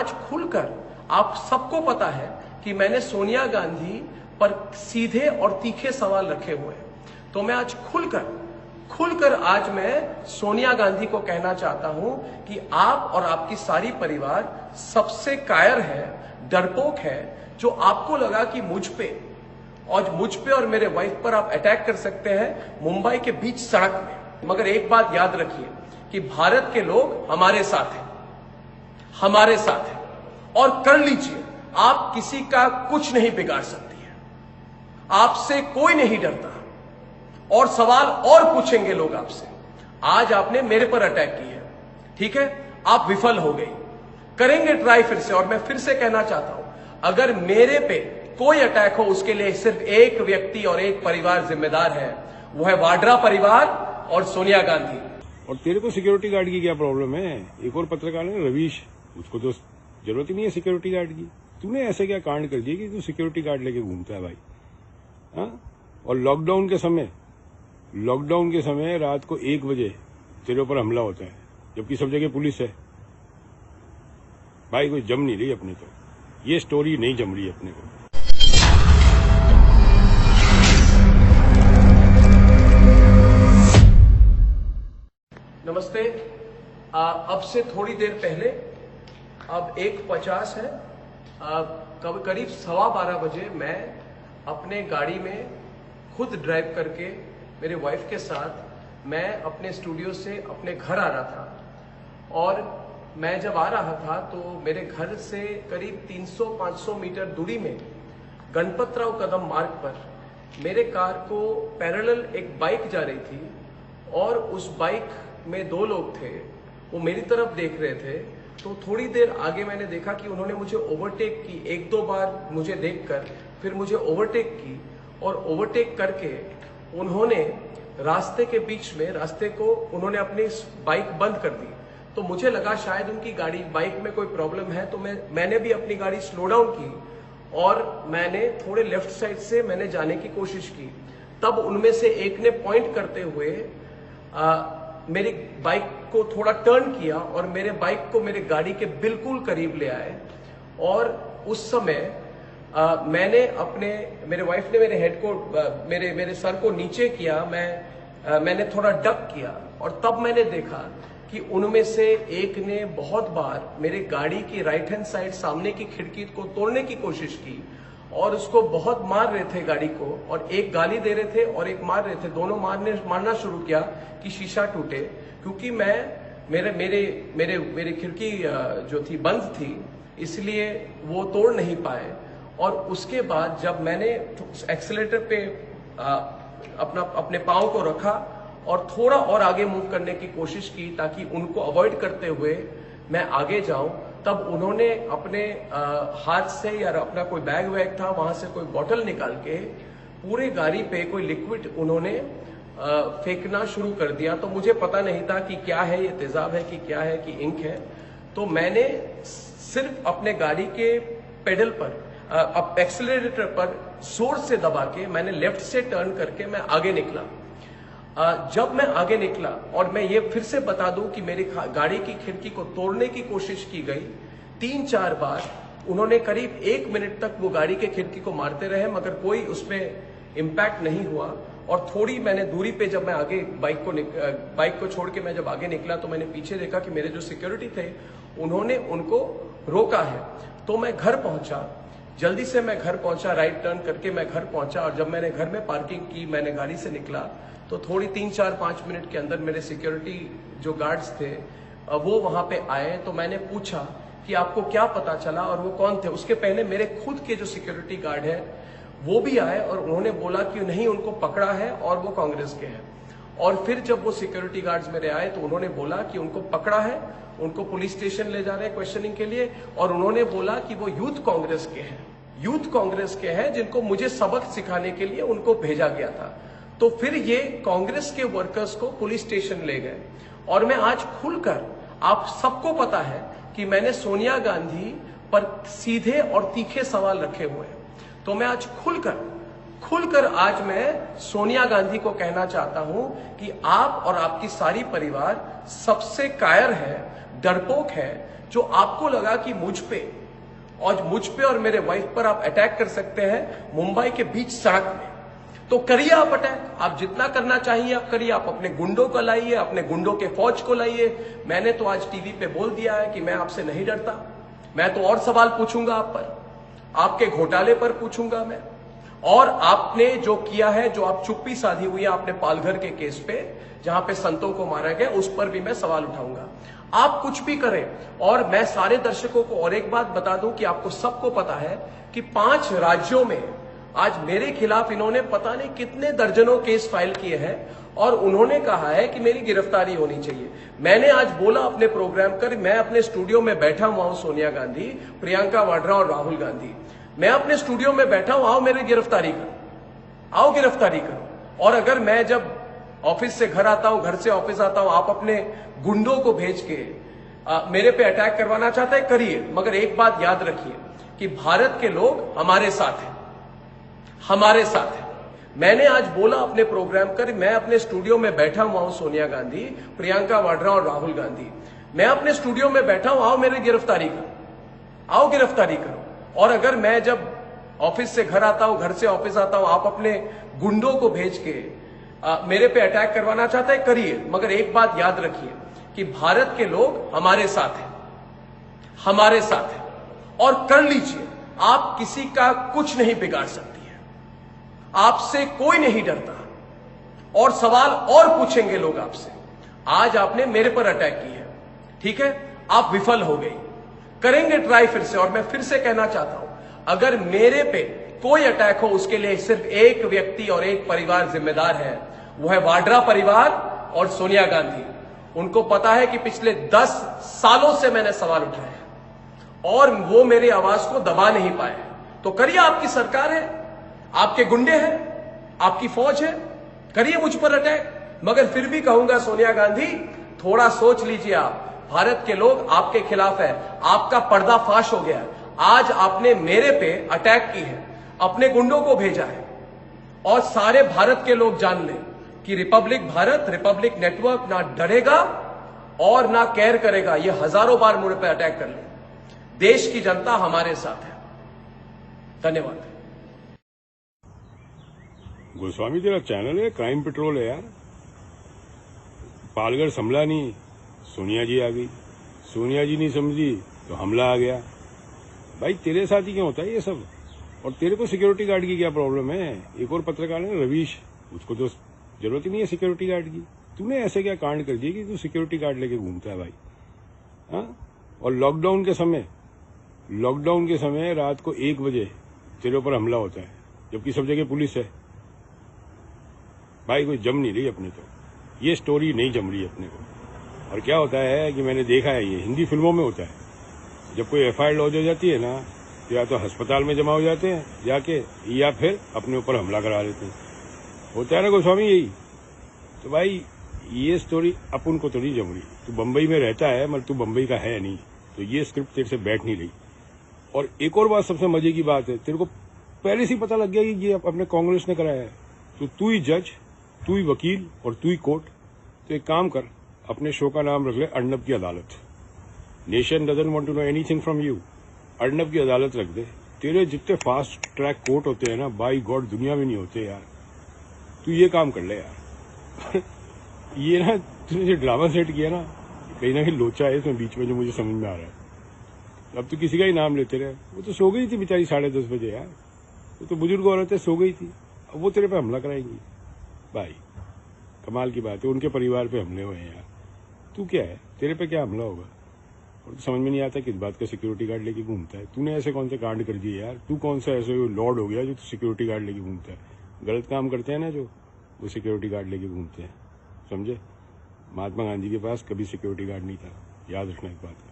आज खुलकर, आप सबको पता है कि मैंने सोनिया गांधी पर सीधे और तीखे सवाल रखे हुए हैं, तो मैं आज खुलकर आज मैं सोनिया गांधी को कहना चाहता हूं कि आप और आपकी सारी परिवार सबसे कायर है, डरपोक है, जो आपको लगा कि मुझ पे और मेरे वाइफ पर आप अटैक कर सकते हैं मुंबई के बीच सड़क में। मगर एक बात याद रखिए कि भारत के लोग हमारे साथ हैं और कर लीजिए, आप किसी का कुछ नहीं बिगाड़ सकती है, आपसे कोई नहीं डरता और सवाल और पूछेंगे लोग आपसे। आज आपने मेरे पर अटैक की है, ठीक है, आप विफल हो गई, करेंगे ट्राई फिर से। और मैं फिर से कहना चाहता हूं, अगर मेरे पे कोई अटैक हो उसके लिए सिर्फ एक व्यक्ति और एक परिवार जिम्मेदार है, वो है वाड्रा परिवार और सोनिया गांधी। और तेरे को सिक्योरिटी गार्ड की क्या प्रॉब्लम है? एक और पत्रकार है रवीश, उसको तो जरूरत ही नहीं है सिक्योरिटी गार्ड की। तूने ऐसे क्या कांड कर दिया कि तू सिक्योरिटी गार्ड लेके घूमता है भाई? हाँ? और लॉकडाउन के समय रात को 1 बजे तेरे ऊपर हमला होता है, जबकि सब जगह पुलिस है। भाई कोई जम नहीं रही अपने को, ये स्टोरी नहीं जम रही अपने को। नमस्ते। अब से थोड़ी देर पहले, अब 1:50 है, करीब 12:15 बजे मैं अपने गाड़ी में खुद ड्राइव करके मेरे वाइफ के साथ मैं अपने स्टूडियो से अपने घर आ रहा था। और मैं जब आ रहा था तो मेरे घर से करीब 300-500 मीटर दूरी में गणपतराव कदम मार्ग पर मेरे कार को पैरेलल एक बाइक जा रही थी और उस बाइक में 2 लोग थे, वो मेरी तरफ देख रहे थे। तो थोड़ी देर आगे मैंने देखा कि उन्होंने मुझे ओवरटेक की, 1-2 बार मुझे देखकर फिर मुझे ओवरटेक की और ओवरटेक करके उन्होंने रास्ते के बीच में उन्होंने अपनी बाइक बंद कर दी। तो मुझे लगा शायद उनकी बाइक में कोई प्रॉब्लम है, तो मैंने भी अपनी गाड़ी स्लो डाउन की और मैंने थोड़े लेफ्ट साइड से मैंने जाने की कोशिश की। तब उनमें से एक ने पॉइंट करते हुए मेरी बाइक को थोड़ा टर्न किया और मेरे बाइक को मेरे गाड़ी के बिल्कुल करीब ले आए। और उस समय मेरे वाइफ ने मेरे हेड को मेरे सर को नीचे किया, मैंने थोड़ा डक किया और तब मैंने देखा कि उनमें से एक ने बहुत बार मेरे गाड़ी की राइट हैंड साइड सामने की खिड़की को तोड़ने की कोशिश की और उसको बहुत मार रहे थे गाड़ी को, और एक गाली दे रहे थे और एक मार रहे थे। दोनों मारना शुरू किया कि शीशा टूटे, क्योंकि मेरे खिड़की जो थी बंद थी, इसलिए वो तोड़ नहीं पाए। और उसके बाद जब मैंने एक्सीलरेटर पे अपने पाँव को रखा और थोड़ा और आगे मूव करने की कोशिश की ताकि उनको अवॉइड करते हुए मैं आगे जाऊं, तब उन्होंने अपने हाथ से या अपना कोई बैग था वहां से कोई बोतल निकाल के पूरे गाड़ी पे कोई लिक्विड उन्होंने फेंकना शुरू कर दिया। तो मुझे पता नहीं था कि क्या है, ये तेजाब है कि क्या है कि इंक है। तो मैंने सिर्फ अपने गाड़ी के पेडल पर एक्सीलरेटर पर जोर से दबा के मैंने लेफ्ट से टर्न करके मैं आगे निकला। जब मैं आगे निकला, और मैं ये फिर से बता दूं कि मेरी गाड़ी की खिड़की को तोड़ने की कोशिश की गई 3-4 बार। उन्होंने करीब 1 मिनट तक वो गाड़ी के खिड़की को मारते रहे, मगर कोई उसमें इम्पैक्ट नहीं हुआ। और थोड़ी मैंने दूरी पे जब मैं आगे बाइक को छोड़ के मैं जब आगे निकला तो मैंने पीछे देखा कि मेरे जो सिक्योरिटी थे उन्होंने उनको रोका है। तो मैं घर पहुंचा, जल्दी से मैं घर पहुंचा, राइट टर्न करके मैं घर पहुंचा। और जब मैंने घर में पार्किंग की, मैंने गाड़ी से निकला तो थोड़ी 3-4-5 मिनट के अंदर मेरे सिक्योरिटी जो गार्ड्स थे वो वहां पे आए। तो मैंने पूछा कि आपको क्या पता चला और वो कौन थे। उसके पहले मेरे खुद के जो सिक्योरिटी गार्ड है वो भी आए और उन्होंने बोला कि नहीं, उनको पकड़ा है और वो कांग्रेस के हैं। और फिर जब वो सिक्योरिटी गार्ड्स मेरे आए तो उन्होंने बोला कि उनको पकड़ा है, उनको पुलिस स्टेशन ले जा रहे हैं क्वेश्चनिंग के लिए, और उन्होंने बोला कि वो यूथ कांग्रेस के हैं जिनको मुझे सबक सिखाने के लिए उनको भेजा गया था। तो फिर ये कांग्रेस के वर्कर्स को पुलिस स्टेशन ले गए। और मैं आज खुलकर, आप सबको पता है कि मैंने सोनिया गांधी पर सीधे और तीखे सवाल रखे हुए हैं, तो मैं आज खुलकर आज मैं सोनिया गांधी को कहना चाहता हूं कि आप और आपकी सारी परिवार सबसे कायर है, डरपोक है, जो आपको लगा कि मुझ पे और मेरे वाइफ पर आप अटैक कर सकते हैं मुंबई के बीच सड़क में, तो करिए आप अटैक। आप जितना करना चाहिए आप करिए। आप अपने गुंडों को लाइए, अपने गुंडों के फौज को लाइए। मैंने तो आज टीवी पे बोल दिया है कि मैं आपसे नहीं डरता। मैं तो और सवाल पूछूंगा आप पर, आपके घोटाले पर पूछूंगा मैं, और आपने जो किया है, जो आप चुप्पी साधी हुई है आपने पालघर के केस पे जहां पे संतों को मारा गया, उस पर भी मैं सवाल उठाऊंगा। आप कुछ भी करें। और मैं सारे दर्शकों को और एक बात बता दूं कि आपको सबको पता है कि 5 राज्यों में आज मेरे खिलाफ इन्होंने पता नहीं कितने दर्जनों केस फाइल किए हैं और उन्होंने कहा है कि मेरी गिरफ्तारी होनी चाहिए। मैंने आज बोला अपने प्रोग्राम कर, मैं अपने स्टूडियो में बैठा हुआ हूं, सोनिया गांधी, प्रियंका वाड्रा और राहुल गांधी, मैं अपने स्टूडियो में बैठा हूं, आओ मेरी गिरफ्तारी करो, आओ गिरफ्तारी करो। और अगर मैं जब ऑफिस से घर आता हूं, घर से ऑफिस आता हूं, आप अपने गुंडों को भेज के मेरे पे अटैक करवाना चाहते हैं, करिए, मगर एक बात याद रखिए कि भारत के लोग हमारे साथ हैं, हमारे साथ हैं। मैंने आज बोला अपने प्रोग्राम कर, मैं अपने स्टूडियो में बैठा हुआ हूं, सोनिया गांधी, प्रियंका वाड्रा और राहुल गांधी, मैं अपने स्टूडियो में बैठा हूं, आओ मेरी गिरफ्तारी करो, आओ गिरफ्तारी करो। और अगर मैं जब ऑफिस से घर आता हूं, घर से ऑफिस आता हूं, आप अपने गुंडों को भेज के मेरे पे अटैक करवाना चाहते हैं, करिए, मगर एक बात याद रखिए कि भारत के लोग हमारे साथ हैं, हमारे साथ हैं, और कर लीजिए। आप किसी का कुछ नहीं बिगाड़ सकती है, आपसे कोई नहीं डरता, और सवाल और पूछेंगे लोग आपसे। आज आपने मेरे पर अटैक की है, ठीक है, आप विफल हो गई, करेंगे ट्राई फिर से। और मैं फिर से कहना चाहता हूं, अगर मेरे पे कोई अटैक हो उसके लिए सिर्फ एक व्यक्ति और एक परिवार जिम्मेदार है, वो है वाड्रा परिवार और सोनिया गांधी। उनको पता है कि पिछले 10 सालों से मैंने सवाल उठाए और वो मेरी आवाज को दबा नहीं पाए। तो करिए, आपकी सरकार है, आपके गुंडे हैं, आपकी फौज है, करिए मुझ पर अटैक। मगर फिर भी कहूंगा सोनिया गांधी, थोड़ा सोच लीजिए। आप, भारत के लोग आपके खिलाफ है, आपका पर्दाफाश हो गया है। आज आपने मेरे पे अटैक की है, अपने गुंडों को भेजा है, और सारे भारत के लोग जान लें कि रिपब्लिक भारत, रिपब्लिक नेटवर्क ना डरेगा और ना केयर करेगा। ये हजारों बार मुझ पे अटैक कर ले, देश की जनता हमारे साथ है। धन्यवाद। गोस्वामी तेरा चैनल है, क्राइम पेट्रोल है यार। पालघर संभला नहीं, सोनिया जी आ गई, सोनिया जी नहीं समझी तो हमला आ गया। भाई तेरे साथ ही क्यों होता है ये सब? और तेरे को सिक्योरिटी गार्ड की क्या प्रॉब्लम है? एक और पत्रकार है रवीश, उसको तो जरूरत ही नहीं है सिक्योरिटी गार्ड की। तूने ऐसे क्या कांड कर दिया कि तू सिक्योरिटी गार्ड लेके घूमता है भाई? हाँ, और लॉकडाउन के समय रात को 1 बजे तेरे ऊपर हमला होता है, जबकि सब जगह पुलिस है। भाई कोई जम नहीं रही अपने को, ये स्टोरी नहीं जम रही अपने को। और क्या होता है कि मैंने देखा है, ये हिंदी फिल्मों में होता है, जब कोई एफआईआर लॉन्च हो जाती है ना, तो या तो अस्पताल में जमा हो जाते हैं जाके, या फिर अपने ऊपर हमला करा लेते हैं। होता है ना गोस्वामी यही। तो भाई ये स्टोरी अपन को तो नहीं जम रही। तू बंबई में रहता है मगर तू बंबई का है नहीं, तो ये स्क्रिप्ट तेरे से बैठ नहीं रही। और एक और बात, सबसे मजे की बात है, तेरे को पहले से ही पता लग गया कि ये अपने कांग्रेस ने कराया है। तो तू ही जज, तू ही वकील और तू ही कोर्ट। तो एक काम कर, अपने शो का नाम रख ले अर्नब की अदालत। Nation doesn't want to know anything from you, Arnab की अदालत रख दे। तेरे जितने फास्ट ट्रैक कोर्ट होते हैं ना, बाई गॉड दुनिया में नहीं होते यार। तू ये काम कर ले यार। ये ना तूने जो ड्रामा सेट किया ना, कहीं ना कहीं लोचा है इसमें बीच में, जो मुझे समझ में आ रहा है। अब तो किसी का ही नाम लेते रहे। वो तो सो गई थी बेचारी 10:30 बजे यार, वो तो बुजुर्ग औरत है, सो गई थी। अब वो तेरे पे हमला कराएंगी भाई? कमाल की बात है, उनके परिवार पे हमले हुए हैं यार। तू क्या है, तेरे पे क्या हमला होगा? और तो समझ में नहीं आता किस बात का सिक्योरिटी गार्ड लेके घूमता है। तूने ऐसे कौन से कांड कर दिए यार? तू कौन सा ऐसे लॉर्ड हो गया जो तू सिक्योरिटी गार्ड लेके घूमता है? गलत काम करते हैं ना जो, वो सिक्योरिटी गार्ड लेके घूमते हैं, समझे? महात्मा गांधी के पास कभी सिक्योरिटी गार्ड नहीं था, याद रखना इस बात का।